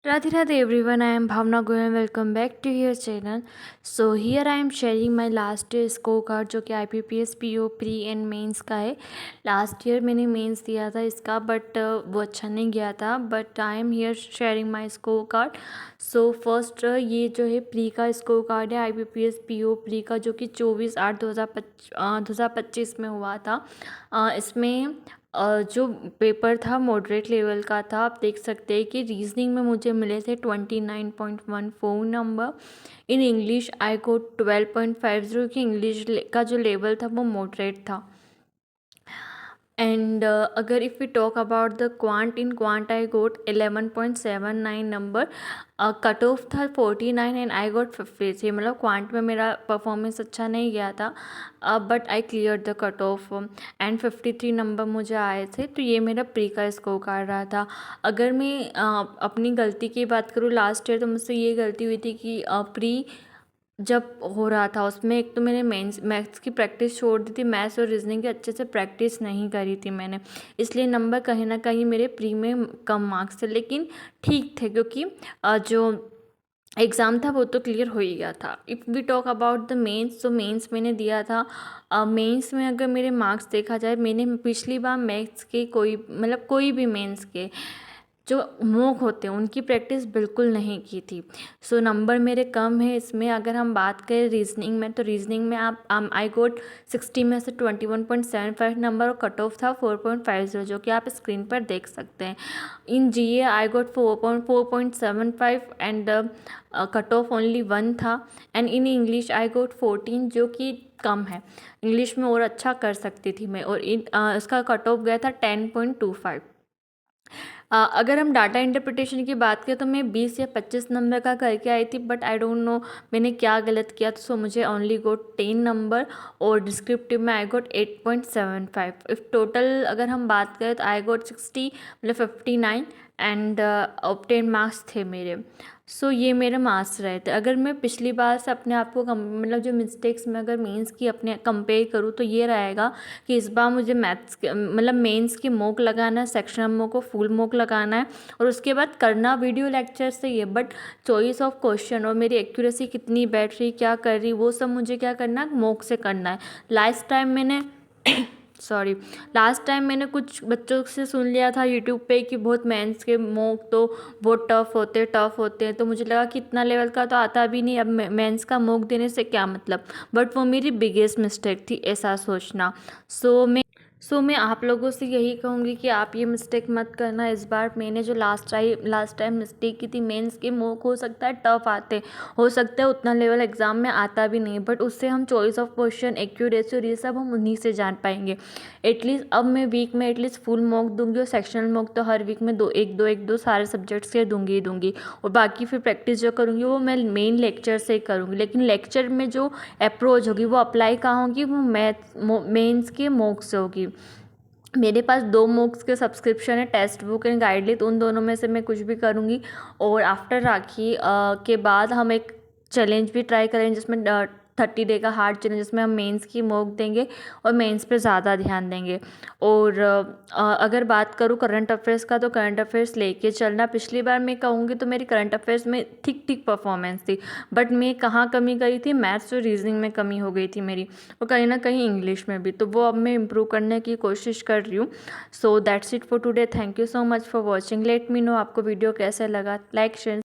Radhe Radhe everyone, I am Bhavna Goyal and welcome back to your channel. So here I am sharing my last year scorecard जो कि IPPS PO pre and mains का है। Last year मैंने mains दिया था इसका but वो अच्छा नहीं गया था, but I am here sharing my score card. So first ये जो है प्री का स्कोर कार्ड है IPPS PO प्री का, जो कि 24/8/2025 में हुआ था। इसमें जो पेपर था मॉडरेट लेवल का था। आप देख सकते हैं कि रीजनिंग में मुझे मिले थे 29.14 नंबर। इन इंग्लिश आई गोट 12.50 की इंग्लिश का जो लेवल था वो मॉडरेट था। एंड अगर if we talk about the quant, in quant I got 11.79 number. Cut off था 49 एंड आई गोट 53। मतलब क्वांट में मेरा परफॉर्मेंस अच्छा नहीं गया था, but I clear the cut off and 53 number मुझे आए थे। तो ये मेरा प्री का स्कोर कार्ड रहा था। अगर मैं अपनी गलती की बात करूँ, लास्ट ईयर तो मुझसे ये गलती हुई थी कि प्री जब हो रहा था उसमें एक तो मैंने मैथ्स की प्रैक्टिस छोड़ दी थी। मैथ्स और रीजनिंग की अच्छे से प्रैक्टिस नहीं करी थी मैंने, इसलिए नंबर कहीं ना कहीं मेरे प्री में कम मार्क्स थे। लेकिन ठीक थे क्योंकि जो एग्ज़ाम था वो तो क्लियर हो ही गया था। If we talk about the mains, तो मेंस मैंने दिया था। मेंस में अगर मेरे मार्क्स देखा जाए, मैंने पिछली बार मैथ्स के कोई भी मेंस के जो मॉक होते हैं उनकी प्रैक्टिस बिल्कुल नहीं की थी। सो नंबर मेरे कम है इसमें। अगर हम बात करें रीजनिंग में, तो रीजनिंग में आप आई गोट 60 में से 21.75 नंबर और कट ऑफ था 4.50, जो कि आप स्क्रीन पर देख सकते हैं। इन जीए आई गोट 4.75 एंड कट ऑफ ओनली 1 था। एंड इन इंग्लिश आई गोट 14, जो कि कम है। इंग्लिश में और अच्छा कर सकती थी मैं, और इसका कट ऑफ गया था 10.25। अगर हम डाटा इंटरप्रिटेशन की बात करें तो मैं 20 या 25 नंबर का करके आई थी, बट आई डोंट नो मैंने क्या गलत किया। तो सो मुझे ओनली गोट 10 नंबर, और डिस्क्रिप्टिव में आई गोट 8.75। इफ़ टोटल अगर हम बात करें तो आई गोट 60, मतलब 59 एंड 10 मार्क्स थे मेरे। सो ये मेरे मार्क्स रहे थे। अगर मैं पिछली बार से अपने आप को मतलब जो मिस्टेक्स में अगर मेंस की अपने कंपेयर करूँ, तो ये रहेगा कि इस बार मुझे मैथ्स के मतलब मेंस की मॉक लगाना है, सेक्शनल मॉक को फुल मॉक लगाना है, और उसके बाद करना वीडियो लेक्चर से ही है। बट चॉइस ऑफ क्वेश्चन और मेरी एक्यूरेसी कितनी बैठ रही, क्या कर रही, वो सब मुझे क्या करना है, मॉक से करना है। लास्ट टाइम मैंने कुछ बच्चों से सुन लिया था यूट्यूब पे कि बहुत मेंस के मॉक तो बहुत टफ होते हैं, तो मुझे लगा कि इतना लेवल का तो आता भी नहीं, अब मेंस का मॉक देने से क्या मतलब। बट वो मेरी बिगेस्ट मिस्टेक थी ऐसा सोचना। सो मैं आप लोगों से यही कहूँगी कि आप ये मिस्टेक मत करना इस बार। मैंने जो लास्ट टाइम मिस्टेक की थी, मेंस के मॉक हो सकता है टफ आते, हो सकता है उतना लेवल एग्ज़ाम में आता भी नहीं, बट उससे हम चॉइस ऑफ क्वेश्चन, एक्यूरेसी और ये सब हम उन्हीं से जान पाएंगे। एटलीस्ट अब मैं वीक में एटलीस्ट फुल मॉक दूंगी, और सेक्शनल मॉक तो हर वीक में एक दो सारे सब्जेक्ट्स के दूंगी ही दूंगी। और बाकी फिर प्रैक्टिस जो करूँगी वो मैं मेन लेक्चर से ही करूँगी। लेकिन लेक्चर में जो अप्रोच होगी वो अप्लाई कहाँ होगी, वो मेंस के मॉक से होगी। मेरे पास 2 मॉक्स के सब्सक्रिप्शन है, टेक्स्ट बुक एंड गाइडलाइन, उन दोनों में से मैं कुछ भी करूँगी। और आफ्टर राखी के बाद हम एक चैलेंज भी ट्राई करेंगे, जिसमें 30 डे का हार्ड चैलेंज, जिसमें हम मेंस की मॉक देंगे और मेंस पे ज़्यादा ध्यान देंगे। और अगर बात करूँ करंट अफेयर्स का, तो करंट अफेयर्स लेके चलना। पिछली बार मैं कहूँगी तो मेरी करंट अफेयर्स में ठीक ठीक परफॉर्मेंस थी, बट मैं कहाँ कमी गई थी, मैथ्स और रीजनिंग में कमी हो गई थी मेरी, और कहीं ना कहीं इंग्लिश में भी। तो वो अब मैं इम्प्रूव करने की कोशिश कर रही हूँ। So that's it for today. Thank you so much for watching. Let me know आपको वीडियो कैसा लगा। Like share